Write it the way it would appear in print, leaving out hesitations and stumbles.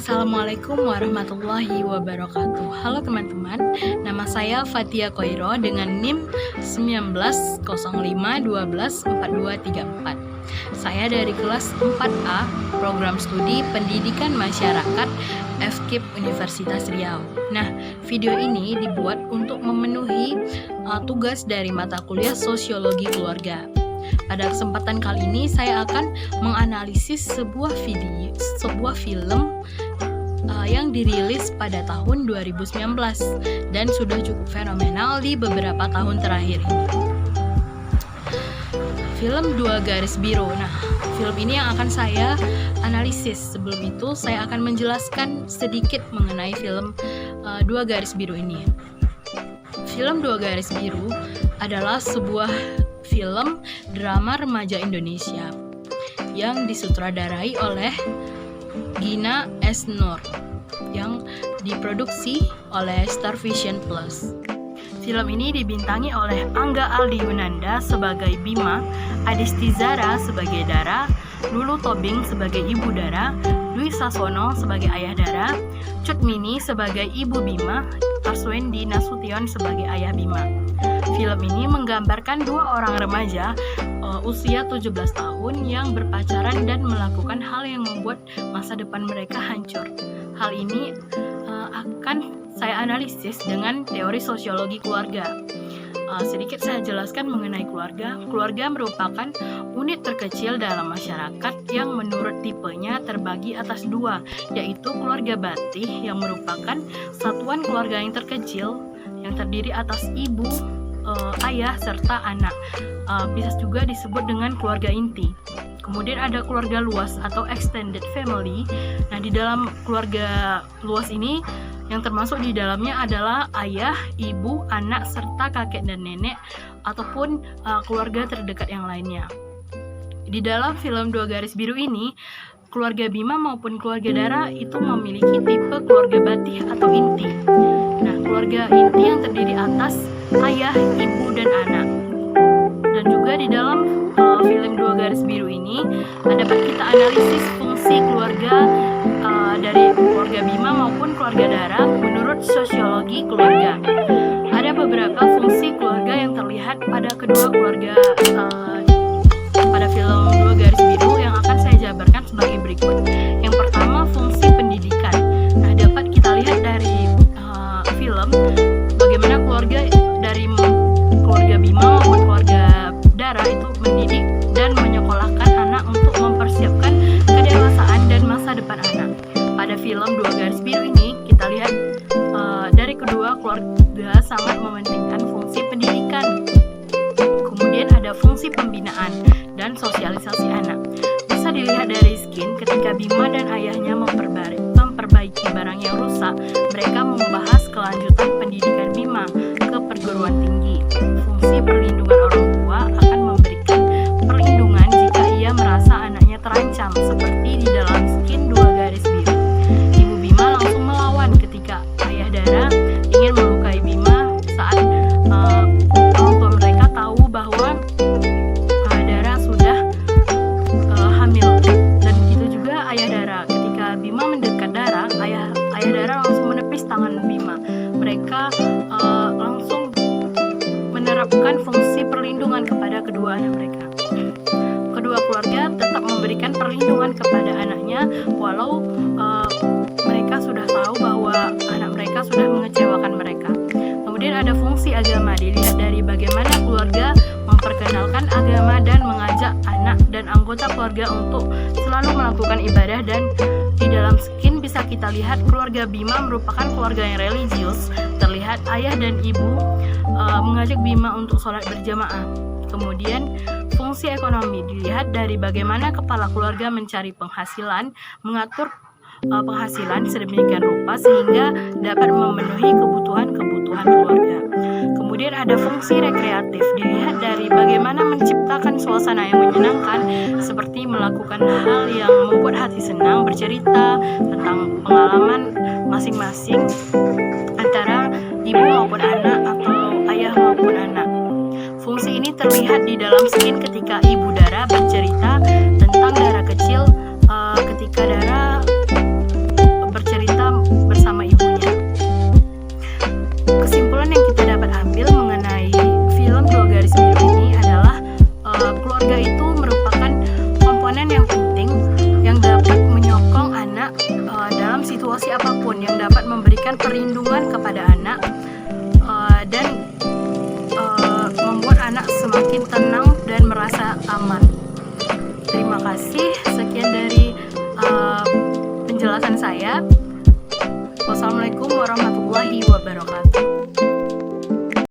Assalamualaikum warahmatullahi wabarakatuh. Halo teman-teman, nama saya Fatia Koiro dengan NIM 1905124234. Saya dari kelas 4A, Program Studi Pendidikan Masyarakat FKIP Universitas Riau. Nah, video ini dibuat untuk memenuhi tugas dari mata kuliah Sosiologi Keluarga. Pada kesempatan kali ini saya akan menganalisis sebuah film yang dirilis pada tahun 2019 dan sudah cukup fenomenal di beberapa tahun terakhir ini. Film Dua Garis Biru. Nah, film ini yang akan saya analisis. Sebelum itu saya akan menjelaskan sedikit mengenai film Dua Garis Biru ini. Film Dua Garis Biru adalah sebuah film drama remaja Indonesia yang disutradarai oleh Gina S. Nur yang diproduksi oleh Star Vision Plus. Film ini dibintangi oleh Angga Aldi Yunanda sebagai Bima, Adisti Zara sebagai Dara, Lulu Tobing sebagai Ibu Dara, Dwi Sasono sebagai Ayah Dara, Cut Mini sebagai Ibu Bima, Arswendi Nasution sebagai Ayah Bima. Film ini menggambarkan dua orang remaja usia 17 tahun yang berpacaran dan melakukan hal yang membuat masa depan mereka hancur. Hal ini akan saya analisis dengan teori sosiologi keluarga. Sedikit saya jelaskan mengenai keluarga. Keluarga merupakan unit terkecil dalam masyarakat yang menurut tipenya terbagi atas dua, yaitu keluarga batih yang merupakan satuan keluarga yang terkecil yang terdiri atas ibu, ayah, serta anak. Bisa juga disebut dengan keluarga inti. Kemudian ada keluarga luas atau extended family. Nah, di dalam keluarga luas ini yang termasuk di dalamnya adalah ayah, ibu, anak, serta kakek dan nenek ataupun keluarga terdekat yang lainnya. Di dalam film Dua Garis Biru ini, keluarga Bima maupun keluarga Dara itu memiliki tipe keluarga batih atau inti. Nah, keluarga inti yang terdiri atas ayah, ibu, dan anak. Dan juga di dalam film Dua Garis Biru ini dapat kita analisis fungsi keluarga dari keluarga Bima maupun keluarga Dara menurut sosiologi keluarga. Ada beberapa fungsi keluarga yang terlihat pada kedua keluarga pada film Dua Garis Biru yang akan saya jabarkan sebagai berikut. Yang pertama, fungsi pendidikan. Nah, dapat kita lihat dari film bagaimana keluarga dari keluarga Bima maupun keluarga Dara itu mendidik dan menyekolahkan anak untuk mempersiapkan kedewasaan dan masa depan anak. Pada film Dua Garis Biru ini kita lihat dari kedua keluarga sangat mementingkan fungsi pendidikan. Kemudian ada fungsi pembinaan dan sosialisasi anak. Bisa dilihat dari scene ketika Bima dan ayahnya memperbaiki barang yang rusak, mereka membahas kelanjutan pendidikan Bima ke perguruan tinggi. Fungsi perlindungan orang tua akan memberikan perlindungan jika ia merasa anaknya terancam, seperti di dalam scene Dua Garis Biru. Ibu Bima langsung melawan ketika ayah Dara ingin melukai Bima saat orang tua mereka tahu bahwa Dara sudah hamil. Dan begitu juga ayah Dara. Ketika Bima mendekat Dara, ayah Dara langsung menepis tangan Bima. Mereka langsung menerapkan fungsi perlindungan kepada kedua anak mereka. Kedua keluarga tetap memberikan perlindungan kepada anaknya walau mereka sudah tahu bahwa anak mereka sudah mengecewakan mereka. Kemudian ada fungsi agama, dilihat dari bagaimana keluarga memperkenalkan agama dan mengajak anak dan anggota keluarga untuk selalu melakukan ibadah. Dan di dalam skin bisa kita lihat keluarga Bima merupakan keluarga yang religius. Terlihat ayah dan ibu mengajak Bima untuk sholat berjamaah. Kemudian fungsi ekonomi dilihat dari bagaimana kepala keluarga mencari penghasilan, mengatur penghasilan sedemikian rupa sehingga dapat memenuhi kebutuhan keluarga. Kemudian ada fungsi rekreatif, dilihat dari bagaimana menciptakan suasana yang menyenangkan seperti melakukan hal yang membuat hati senang, bercerita tentang pengalaman masing-masing antara ibu maupun anak atau ayah maupun anak. Fungsi ini terlihat di dalam scene ketika Ibu Dara bercerita tentang Dara kecil ketika Dara emosi apapun yang dapat memberikan perlindungan kepada anak dan membuat anak semakin tenang dan merasa aman. Terima kasih, sekian dari penjelasan saya. Wassalamualaikum warahmatullahi wabarakatuh.